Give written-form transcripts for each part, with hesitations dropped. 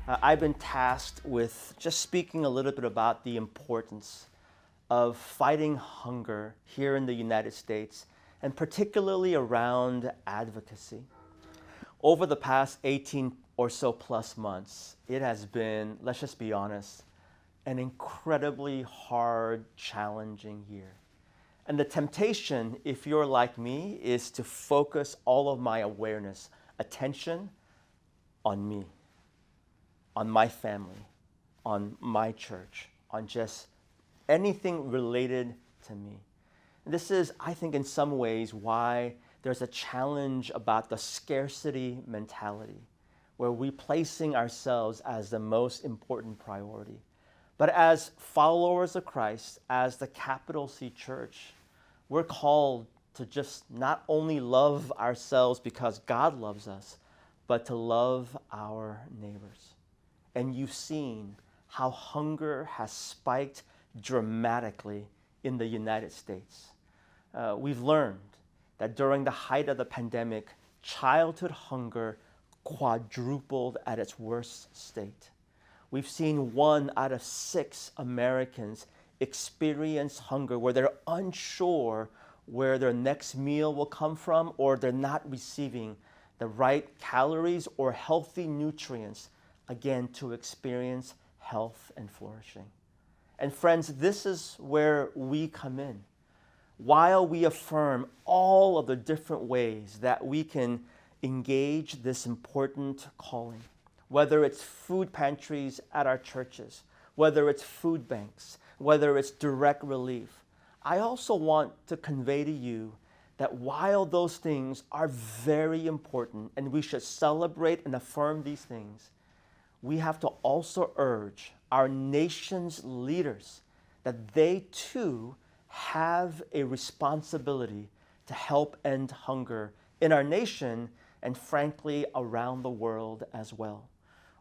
I've been tasked with just speaking a little bit about the importance of fighting hunger here in the United States, and particularly around advocacy. Over the past 18 or so plus months, it has been, let's just be honest, an incredibly hard, challenging year. And the temptation, if you're like me, is to focus all of my awareness, attention on me, on my family, on my church, on just anything related to me. And this is, I think, in some ways why there's a challenge about the scarcity mentality, where we're placing ourselves as the most important priority. But as followers of Christ, as the capital C church, we're called to just not only love ourselves because God loves us, but to love our neighbors. And you've seen how hunger has spiked dramatically in the United States. We've learned that during the height of the pandemic, childhood hunger quadrupled at its worst state. We've seen 1 out of 6 Americans experience hunger where they're unsure where their next meal will come from, or they're not receiving the right calories or healthy nutrients, again, to experience health and flourishing. And friends, this is where we come in. While we affirm all of the different ways that we can engage this important calling, whether it's food pantries at our churches, whether it's food banks, whether it's direct relief, I also want to convey to you that while those things are very important and we should celebrate and affirm these things, we have to also urge our nation's leaders that they too have a responsibility to help end hunger in our nation and frankly around the world as well.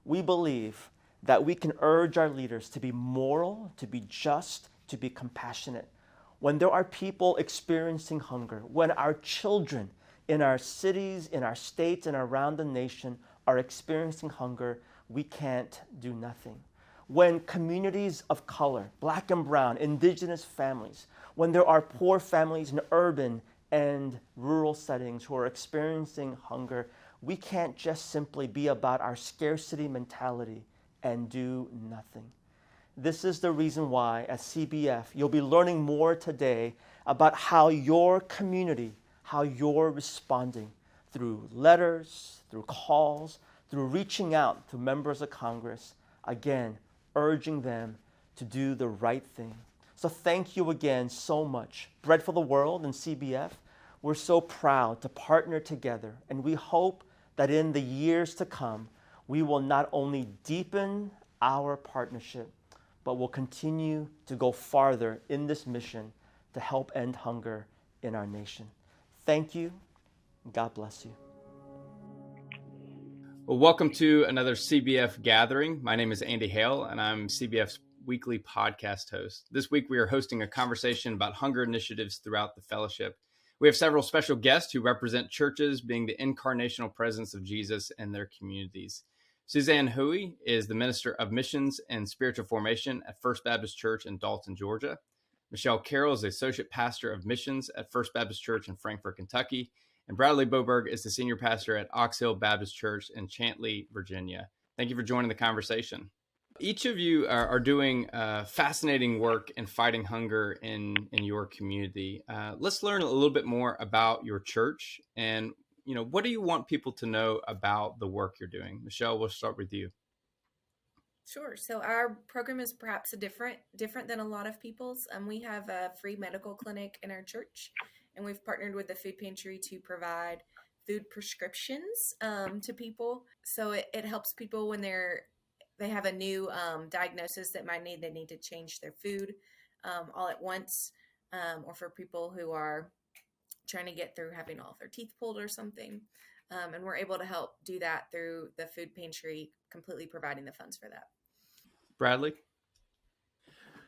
We believe that we can urge our leaders to be moral, to be just, to be compassionate. When there are people experiencing hunger, when our children in our cities, in our states, and around the nation are experiencing hunger, we can't do nothing. When communities of color, black and brown, indigenous families, when there are poor families in urban and rural settings who are experiencing hunger, we can't just simply be about our scarcity mentality and do nothing. This is the reason why at CBF you'll be learning more today about how your community, how you're responding through letters, through calls, through reaching out to members of Congress, again, urging them to do the right thing. So thank you again so much. Bread for the World and CBF, we're so proud to partner together, and we hope that in the years to come, we will not only deepen our partnership, but will continue to go farther in this mission to help end hunger in our nation. Thank you. God bless you. Well, welcome to another CBF Gathering. My name is Andy Hale, and I'm CBF's weekly podcast host. This week, we are hosting a conversation about hunger initiatives throughout the fellowship. We have several special guests who represent churches being the incarnational presence of Jesus in their communities. Suzanne Huey is the Minister of Missions and Spiritual Formation at First Baptist Church in Dalton, Georgia. Michelle Carroll is the Associate Pastor of Missions at First Baptist Church in Frankfort, Kentucky. And Bradley Boberg is the Senior Pastor at Ox Hill Baptist Church in Chantilly, Virginia. Thank you for joining the conversation. Each of you are doing fascinating work in fighting hunger in your community. Let's learn a little bit more about your church and what do you want people to know about the work you're doing? Michelle, we'll start with you. Sure. So our program is perhaps different than a lot of people's. We have a free medical clinic in our church, and we've partnered with the food pantry to provide food prescriptions to people. So it helps people when they have a new diagnosis that they need to change their food all at once, or for people who are trying to get through having all of their teeth pulled or something. And we're able to help do that through the food pantry, completely providing the funds for that. Bradley?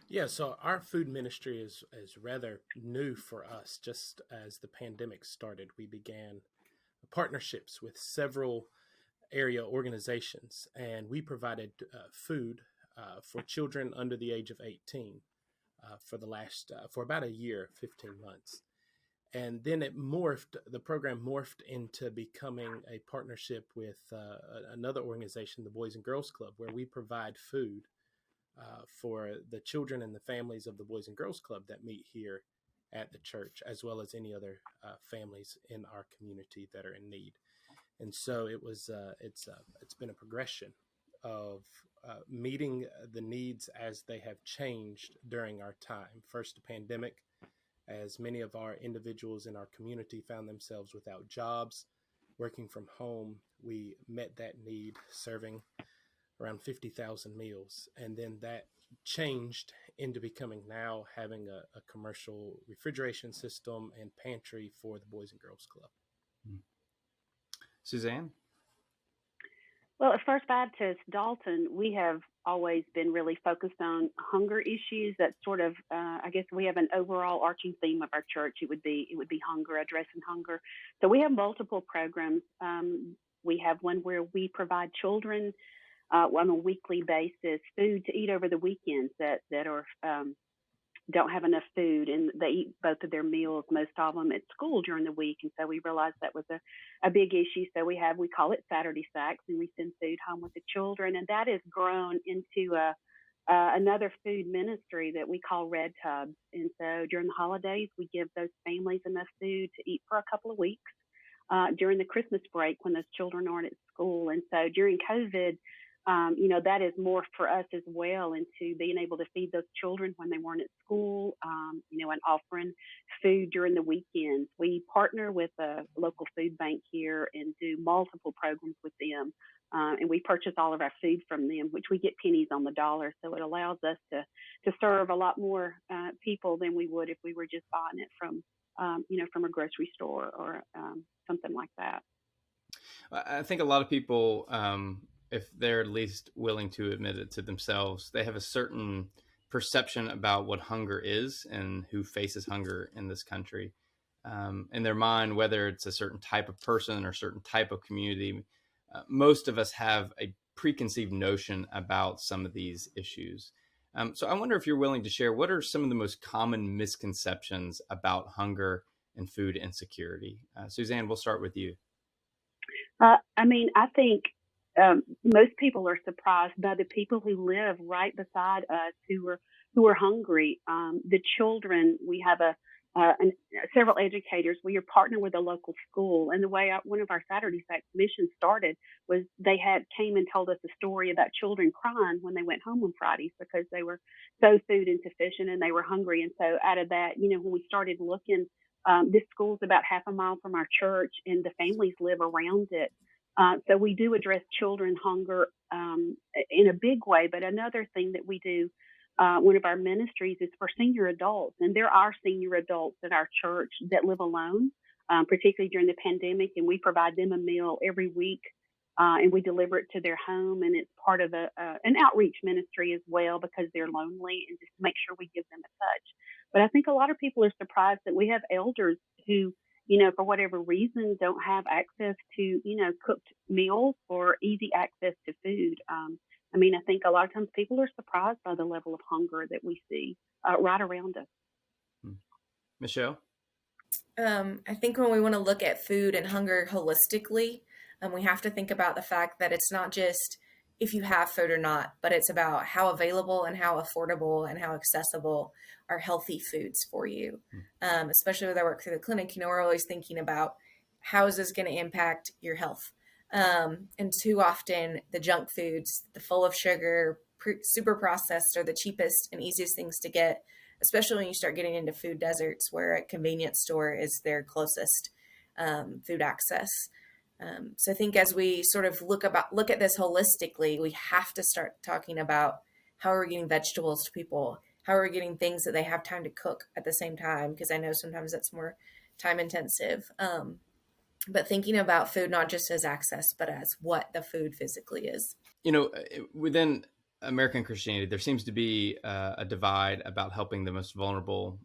Yeah, so our food ministry is rather new for us. Just as the pandemic started, we began partnerships with several area organizations, and we provided food for children under the age of 18 for about a year, 15 months. And then the program morphed into becoming a partnership with another organization, the Boys and Girls Club, where we provide food for the children and the families of the Boys and Girls Club that meet here at the church, as well as any other families in our community that are in need. And so it's been a progression of meeting the needs as they have changed during our time. First, the pandemic, as many of our individuals in our community found themselves without jobs, working from home. We met that need, serving around 50,000 meals. And then that changed into becoming now having a commercial refrigeration system and pantry for the Boys and Girls Club. Suzanne? Well, at First Baptist Dalton, we have always been really focused on hunger issues. That's sort of, I guess, we have an overall arching theme of our church. It would be hunger, addressing hunger. So we have multiple programs. We have one where we provide children on a weekly basis food to eat over the weekends that are don't have enough food, and they eat both of their meals, most of them, at school during the week. And so we realized that was a big issue. So we call it Saturday Sacks, and we send food home with the children. And that has grown into another food ministry that we call Red Tubs. And so during the holidays, we give those families enough food to eat for a couple of weeks during the Christmas break when those children aren't at school. And so during COVID, that is more for us as well, into being able to feed those children when they weren't at school, and offering food during the weekends. We partner with a local food bank here and do multiple programs with them. And we purchase all of our food from them, which we get pennies on the dollar. So it allows us to serve a lot more people than we would if we were just buying it from a grocery store or something like that. I think a lot of people, if they're at least willing to admit it to themselves, they have a certain perception about what hunger is and who faces hunger in this country. In their mind, whether it's a certain type of person or a certain type of community, most of us have a preconceived notion about some of these issues. So I wonder if you're willing to share, what are some of the most common misconceptions about hunger and food insecurity? Suzanne, we'll start with you. I think most people are surprised by the people who live right beside us who are hungry. The children, we have several educators. We are partnered with a local school, and the way one of our Saturday Sacks missions started was they came and told us a story about children crying when they went home on Fridays because they were so food insufficient and they were hungry. And so out of that, when we started looking, this school's about half a mile from our church, and the families live around it. So we do address children hunger in a big way. But another thing that we do, one of our ministries, is for senior adults. And there are senior adults at our church that live alone, particularly during the pandemic. And we provide them a meal every week, and we deliver it to their home. And it's part of an outreach ministry as well, because they're lonely, and just make sure we give them a touch. But I think a lot of people are surprised that we have elders who, for whatever reason, don't have access to, cooked meals or easy access to food. I think a lot of times people are surprised by the level of hunger that we see right around us. Michelle? I think when we want to look at food and hunger holistically, we have to think about the fact that it's not just if you have food or not, but it's about how available and how affordable and how accessible are healthy foods for you. Especially with our work through the clinic, we're always thinking about how is this going to impact your health? And too often the junk foods, the full of sugar, super processed, are the cheapest and easiest things to get, especially when you start getting into food deserts where a convenience store is their closest food access. So I think as we sort of look at this holistically, we have to start talking about how are we getting vegetables to people? How are we getting things that they have time to cook at the same time? Because I know sometimes that's more time intensive. But thinking about food not just as access, but as what the food physically is. Within American Christianity, there seems to be a divide about helping the most vulnerable,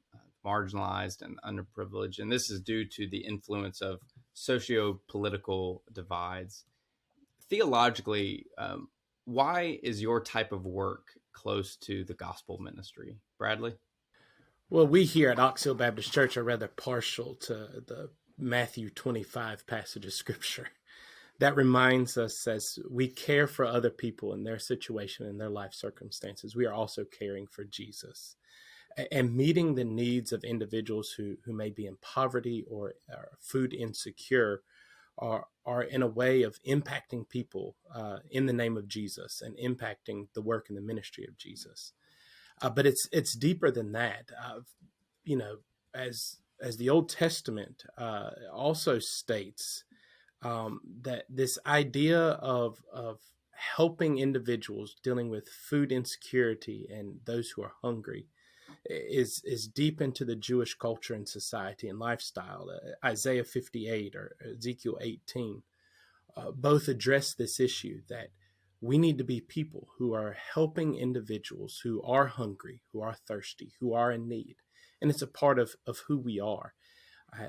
marginalized, and underprivileged. And this is due to the influence of socio-political divides. theologically, why is your type of work close to the gospel ministry, Bradley? Well, we here at Ox Hill Baptist Church are rather partial to the Matthew 25 passage of Scripture. That reminds us, as we care for other people in their situation and their life circumstances, we are also caring for Jesus and meeting the needs of individuals who may be in poverty or are food insecure are in a way of impacting people in the name of Jesus and impacting the work and the ministry of Jesus. But it's deeper than that. You know, as the Old Testament also states, that this idea of helping individuals dealing with food insecurity and those who are hungry is deep into the Jewish culture and society and lifestyle. Isaiah 58 or Ezekiel 18 both address this issue that we need to be people who are helping individuals who are hungry, who are thirsty, who are in need. And it's a part of who we are.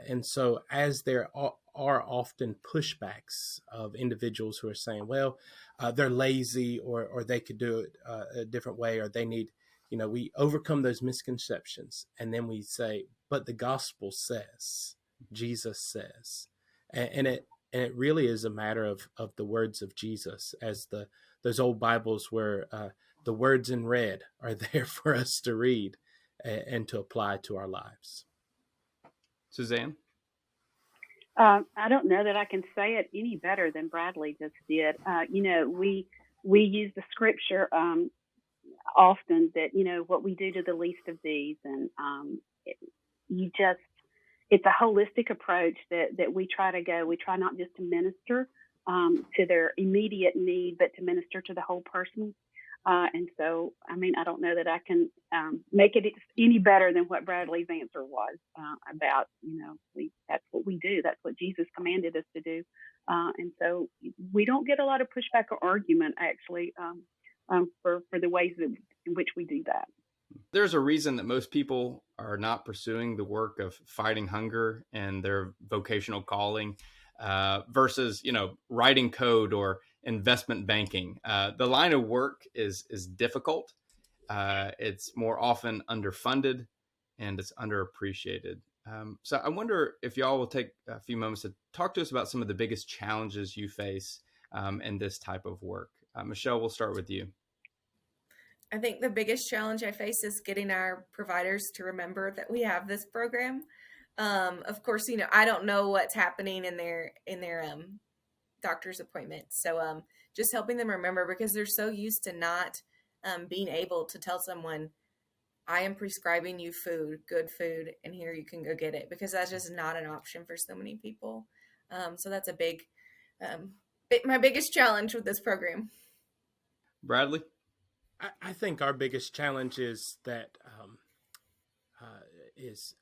And so as there are often pushbacks of individuals who are saying, well, they're lazy or they could do it a different way, or they need, we overcome those misconceptions. And then we say, but the gospel says, Jesus says, and it really is a matter of the words of Jesus, as those old Bibles where the words in red are there for us to read and to apply to our lives. Suzanne? I don't know that I can say it any better than Bradley just did. We use the scripture often that, what we do to the least of these. And it's a holistic approach that we try to go. We try not just to minister to their immediate need, but to minister to the whole person. And so, I don't know that I can make it any better than what Bradley's answer was about, that's what we do. That's what Jesus commanded us to do. And so we don't get a lot of pushback or argument, actually, for the ways in which we do that. There's a reason that most people are not pursuing the work of fighting hunger and their vocational calling versus, writing code or investment banking. The line of work is difficult. It's more often underfunded and it's underappreciated. So I wonder if y'all will take a few moments to talk to us about some of the biggest challenges you face in this type of work. Michelle, we'll start with you. I think the biggest challenge I face is getting our providers to remember that we have this program. Of course, I don't know what's happening in their doctor's appointments. So just helping them remember, because they're so used to not being able to tell someone, I am prescribing you food, good food, and here you can go get it, because that's just not an option for so many people. So that's my biggest challenge with this program. Bradley? I think our biggest challenge is that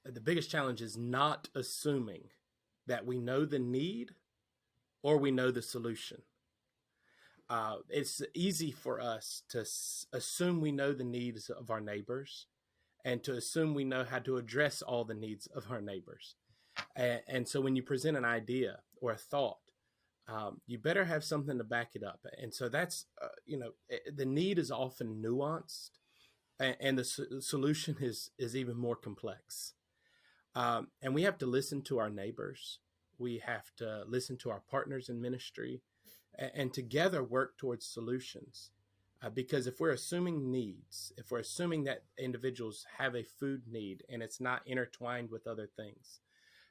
the biggest challenge is not assuming that we know the need or we know the solution. It's easy for us to assume we know the needs of our neighbors and to assume we know how to address all the needs of our neighbors. And so when you present an idea or a thought, you better have something to back it up. And so that's, the need is often nuanced and the solution is even more complex. And we have to listen to our neighbors. We have to listen to our partners in ministry and together work towards solutions. Because if we're assuming needs, if we're assuming that individuals have a food need and it's not intertwined with other things,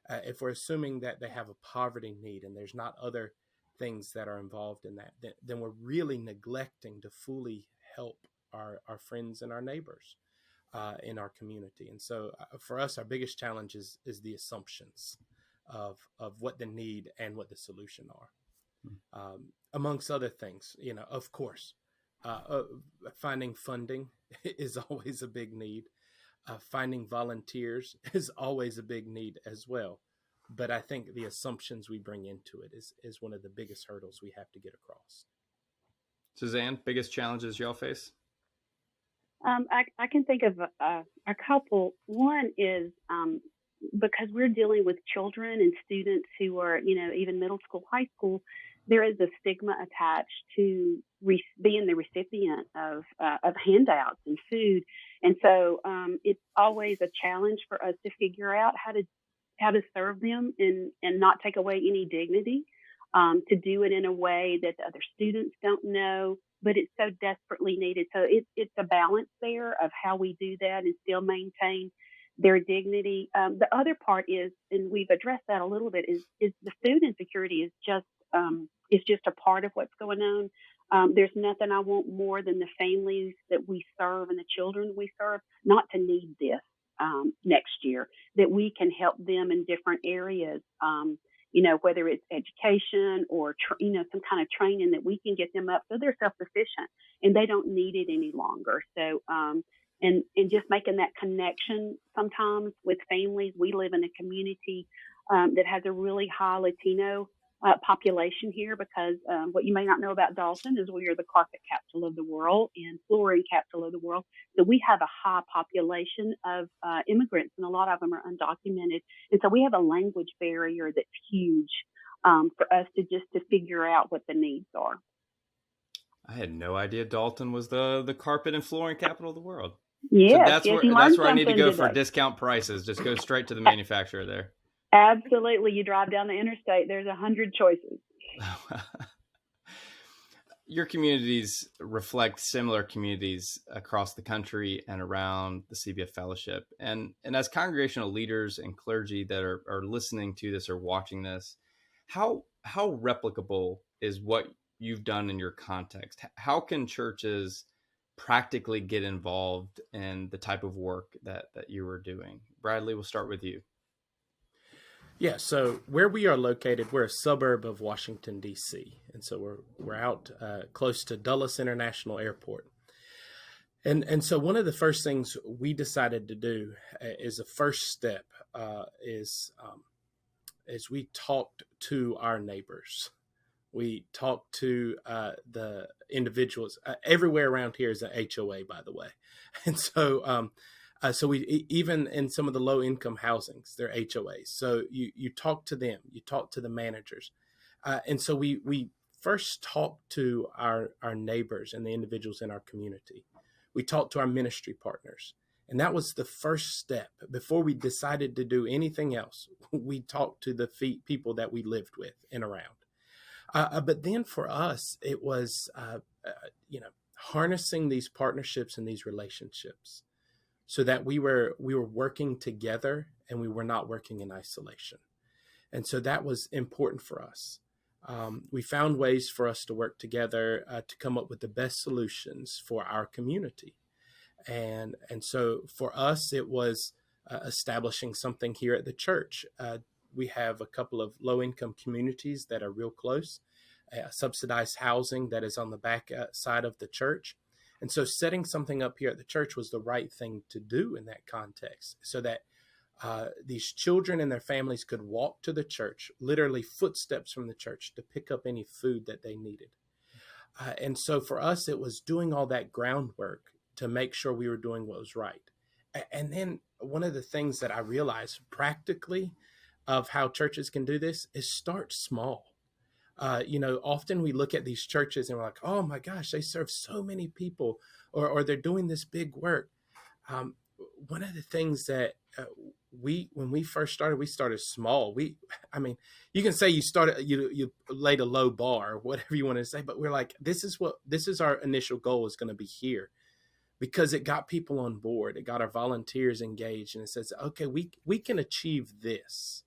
if we're assuming that they have a poverty need and there's not other things that are involved in that, then we're really neglecting to fully help our friends and our neighbors in our community. And so for us, our biggest challenge is the assumptions of what the need and what the solution are. Amongst other things, of course, finding funding is always a big need. Finding volunteers is always a big need as well. But I think the assumptions we bring into it is one of the biggest hurdles we have to get across. Suzanne, biggest challenges y'all face? I can think of a couple. One is because we're dealing with children and students who are, even middle school, high school, there is a stigma attached to being the recipient of handouts and food, and so it's always a challenge for us to figure out how to serve them and not take away any dignity. To do it in a way that the other students don't know, but it's so desperately needed. So it's a balance there of how we do that and still maintain their dignity. The other part is, and we've addressed that a little bit, is the food insecurity is just a part of what's going on. There's nothing I want more than the families that we serve and the children we serve not to need this next year. That we can help them in different areas. Whether it's education or, some kind of training that we can get them up so they're self-sufficient and they don't need it any longer. So, and just making that connection sometimes with families. We live in a community that has a really high Latino population here because what you may not know about Dalton is we are the carpet capital of the world and flooring capital of the world. So we have a high population of immigrants, and a lot of them are undocumented. And so we have a language barrier that's huge for us to figure out what the needs are. I had no idea Dalton was the carpet and flooring capital of the world. Yes, So that's where I need to go for discount prices. Just go straight to the manufacturer there. Absolutely. You drive down the interstate, there's 100 choices. Your communities reflect similar communities across the country and around the CBF Fellowship. And as congregational leaders and clergy that are listening to this or watching this, how replicable is what you've done in your context? How can churches practically get involved in the type of work that you are doing? Bradley, we'll start with you. Yeah, so where we are located, we're a suburb of Washington, D.C., and so we're out close to Dulles International Airport. And so one of the first things we decided to do is a first step is we talked to our neighbors. We talked to the individuals. Everywhere around here is an HOA, by the way. And so so we even in some of the low income housings, they're HOAs. So you talk to them, you talk to the managers. And so we first talked to our neighbors and the individuals in our community. We talked to our ministry partners. And that was the first step. Before we decided to do anything else, we talked to the people that we lived with and around. But then for us, it was, harnessing these partnerships and these relationships so that we were working together and we were not working in isolation. And so that was important for us. We found ways for us to work together to come up with the best solutions for our community. And so for us, it was establishing something here at the church. We have a couple of low-income communities that are real close, subsidized housing that is on the back side of the church. And so setting something up here at the church was the right thing to do in that context so that these children and their families could walk to the church, literally footsteps from the church, to pick up any food that they needed. And so for us, it was doing all that groundwork to make sure we were doing what was right. And then one of the things that I realized practically of how churches can do this is start small. Often we look at these churches and we're like, oh my gosh, they serve so many people, or they're doing this big work. One of the things that when we first started, we started small. You can say you laid a low bar, or whatever you want to say, but we're like, this is our initial goal is going to be here, because it got people on board. It got our volunteers engaged, and it says, okay, we can achieve this.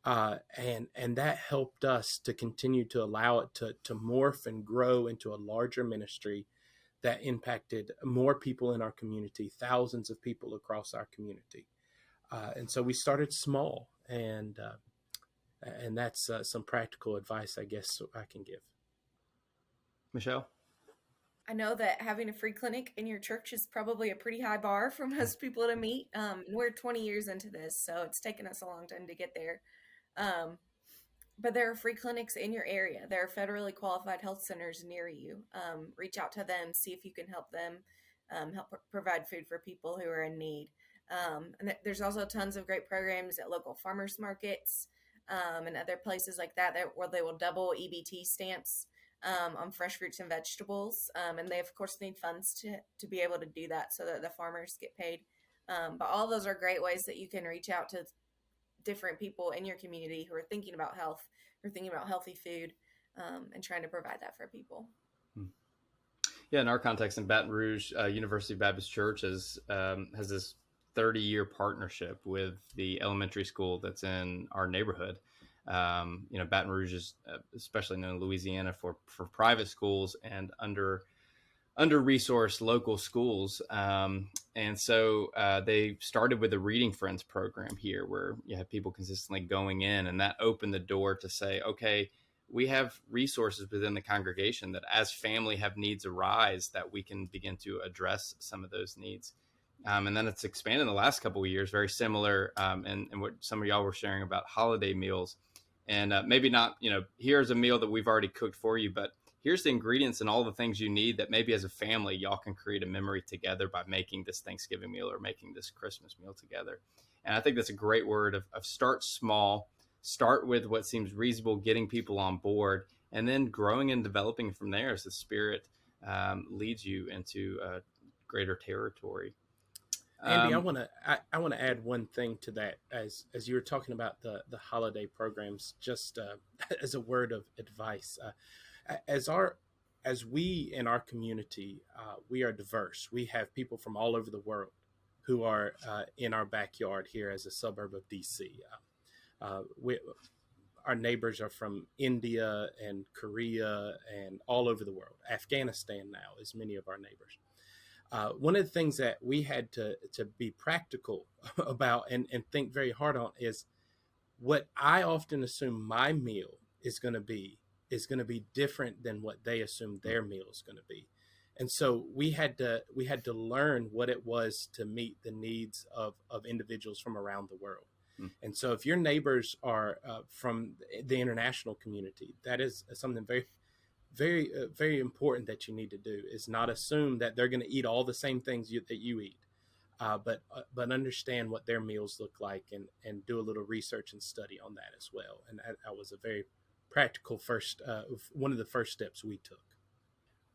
And that helped us to continue to allow it to morph and grow into a larger ministry that impacted more people in our community, thousands of people across our community. And so we started small, and that's some practical advice, I guess, I can give. Michelle? I know that having a free clinic in your church is probably a pretty high bar for most people to meet. We're 20 years into this, so it's taken us a long time to get there. But there are free clinics in your area. There are federally qualified health centers near you. Reach out to them, see if you can help them help provide food for people who are in need. And there's also tons of great programs at local farmers markets. and other places like that, where they will double EBT stamps on fresh fruits and vegetables. And they, of course, need funds to be able to do that so that the farmers get paid. But all those are great ways that you can reach out to different people in your community who are thinking about health, who are thinking about healthy food, and trying to provide that for people. Yeah, in our context in Baton Rouge, University Baptist Church has this 30-year partnership with the elementary school that's in our neighborhood. Baton Rouge is especially known in Louisiana for private schools and under-resourced local schools. And so they started with a Reading Friends program here where you have people consistently going in, and that opened the door to say, okay, we have resources within the congregation that as family have needs arise, that we can begin to address some of those needs. And then it's expanded in the last couple of years, very similar. And what some of y'all were sharing about holiday meals, and maybe not, here's a meal that we've already cooked for you, but here's the ingredients and all the things you need that maybe as a family, y'all can create a memory together by making this Thanksgiving meal or making this Christmas meal together. And I think that's a great word of start small, start with what seems reasonable, getting people on board, and then growing and developing from there as the Spirit leads you into greater territory. Andy, I want to add one thing to that as you were talking about the holiday programs, just as a word of advice. As we in our community, we are diverse. We have people from all over the world who are in our backyard here as a suburb of DC. Our neighbors are from India and Korea and all over the world. Afghanistan now is many of our neighbors. One of the things that we had to be practical about and think very hard on is what I often assume my meal is going to be different than what they assume their meal is going to be. And so we had to learn what it was to meet the needs of individuals from around the world. And so if your neighbors are from the international community, that is something very, very, very important that you need to do, is not assume that they're going to eat all the same things that you eat, but understand what their meals look like and do a little research and study on that as well. And that was a very practical one of the first steps we took.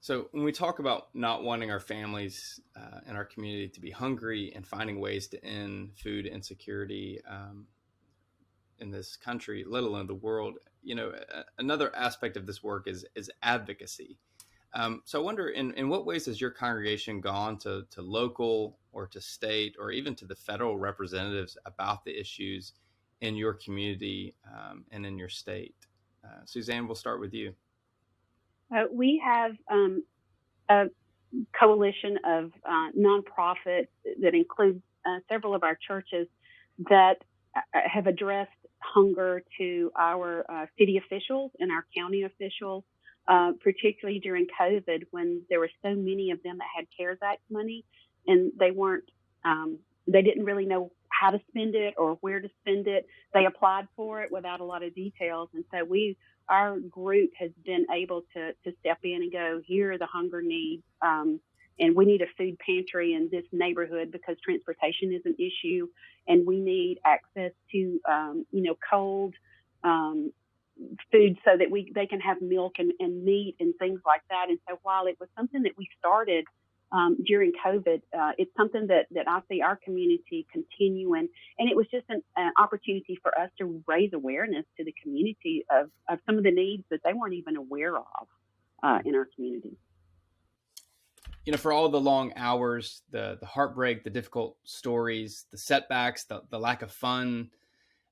So when we talk about not wanting our families and our community to be hungry and finding ways to end food insecurity in this country, let alone the world, another aspect of this work is advocacy. So I wonder, in what ways has your congregation gone to local or to state or even to the federal representatives about the issues in your community and in your state? Suzanne, we'll start with you. We have a coalition of nonprofits that includes several of our churches that have addressed hunger to our city officials and our county officials, particularly during COVID, when there were so many of them that had CARES Act money, and they didn't really know how to spend it or where to spend it. They applied for it without a lot of details, and so our group has been able to step in and go, here are the hunger needs, and we need a food pantry in this neighborhood because transportation is an issue, and we need access to cold food so that they can have milk and meat and things like that. And so while it was something that we started during COVID, it's something that I see our community continuing, and it was just an opportunity for us to raise awareness to the community of some of the needs that they weren't even aware of in our community. For all the long hours, the heartbreak, the difficult stories, the setbacks, the lack of funds,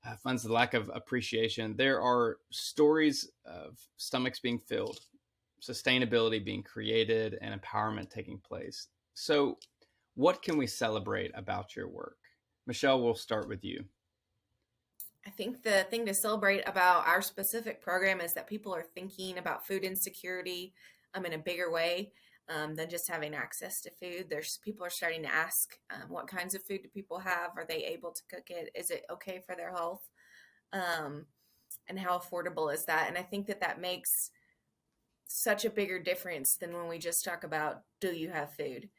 the lack of appreciation, there are stories of stomachs being filled, sustainability being created, and empowerment taking place. So what can we celebrate about your work? Michelle, we'll start with you. I think the thing to celebrate about our specific program is that people are thinking about food insecurity in a bigger way than just having access to food. People are starting to ask, what kinds of food do people have? Are they able to cook it? Is it okay for their health? And how affordable is that? And I think that makes such a bigger difference than when we just talk about, do you have food?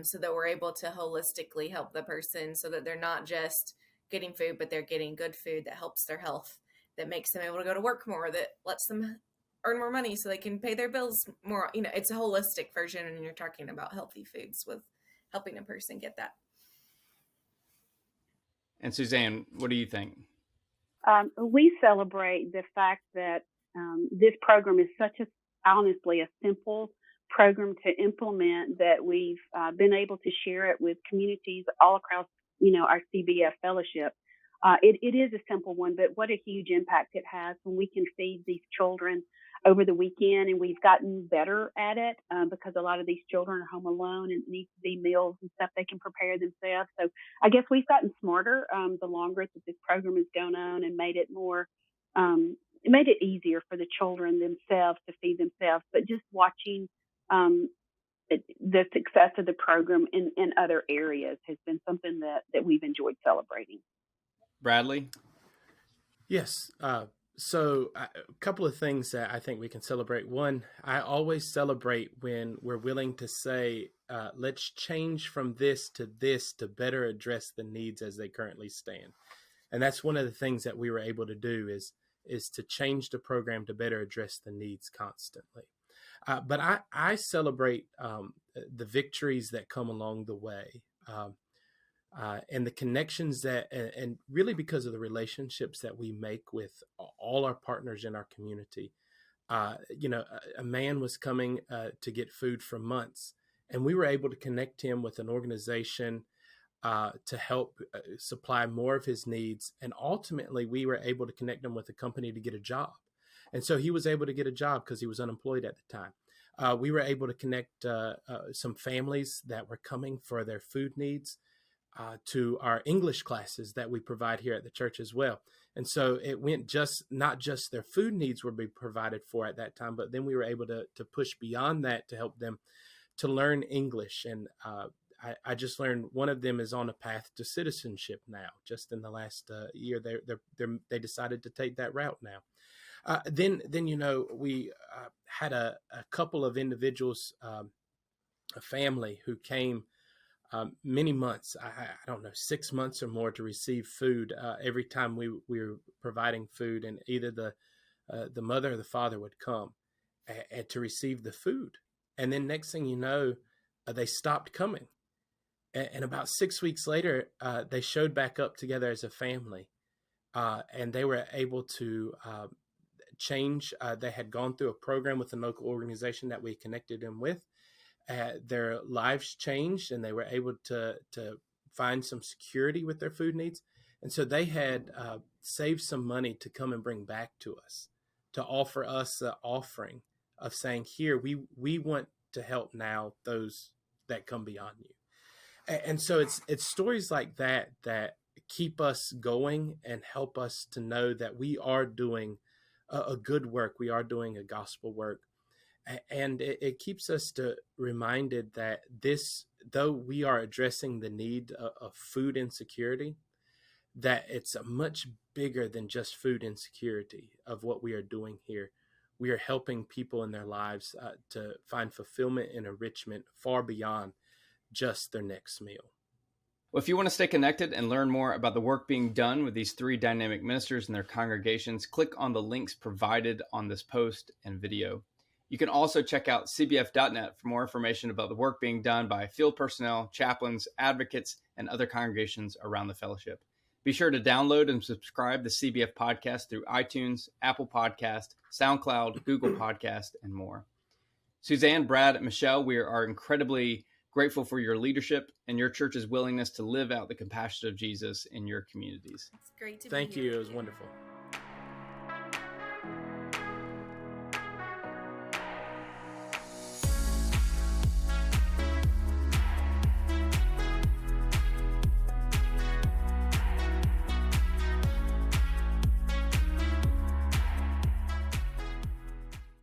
So that we're able to holistically help the person so that they're not just getting food, but they're getting good food that helps their health that makes them able to go to work more, that lets them earn more money so they can pay their bills more. It's a holistic version, and you're talking about healthy foods with helping a person get that. And Suzanne, what do you think? We celebrate the fact that this program is honestly a simple program to implement, that we've been able to share it with communities all across, our CBF fellowship. It is a simple one, but what a huge impact it has when we can feed these children over the weekend, and we've gotten better at it because a lot of these children are home alone and need to be meals and stuff they can prepare themselves. So I guess we've gotten smarter the longer that this program has gone on, and made it made it easier for the children themselves to feed themselves. But just watching the success of the program in other areas has been something that we've enjoyed celebrating. Bradley? Yes. So a couple of things that I think we can celebrate. One, I always celebrate when we're willing to say, let's change from this to better address the needs as they currently stand. And that's one of the things that we were able to do is to change the program to better address the needs constantly. But I celebrate the victories that come along the way. And the connections and really because of the relationships that we make with all our partners in our community. A man was coming to get food for months, and we were able to connect him with an organization to help supply more of his needs. And ultimately, we were able to connect him with a company to get a job. And so he was able to get a job because he was unemployed at the time. We were able to connect some families that were coming for their food needs to our English classes that we provide here at the church as well. And so it went not just their food needs were being provided for at that time, but then we were able to push beyond that to help them to learn English. And I just learned one of them is on a path to citizenship now. Just in the last year, they decided to take that route now. Then we had a couple of individuals, a family who came many months, I don't know, 6 months or more to receive food every time we were providing food, and either the mother or the father would come and to receive the food. And then next thing you know, they stopped coming. And about 6 weeks later, they showed back up together as a family, and they were able to change. They had gone through a program with a local organization that we connected them with. Their lives changed, and they were able to find some security with their food needs. And so they had saved some money to come and bring back to us, to offer us the offering of saying, here, we want to help now those that come beyond you. And so it's stories like that keep us going and help us to know that we are doing a good work. We are doing a gospel work. And it keeps us reminded that though we are addressing the need of food insecurity, that it's a much bigger than just food insecurity of what we are doing here. We are helping people in their lives to find fulfillment and enrichment far beyond just their next meal. Well, if you want to stay connected and learn more about the work being done with these three dynamic ministers and their congregations, click on the links provided on this post and video. You can also check out cbf.net for more information about the work being done by field personnel, chaplains, advocates, and other congregations around the fellowship. Be sure to download and subscribe to CBF Podcast through iTunes, Apple Podcast, SoundCloud, Google Podcast, and more. Suzanne, Brad, and Michelle, we are incredibly grateful for your leadership and your church's willingness to live out the compassion of Jesus in your communities. It's great to Thank be here. you. It was wonderful.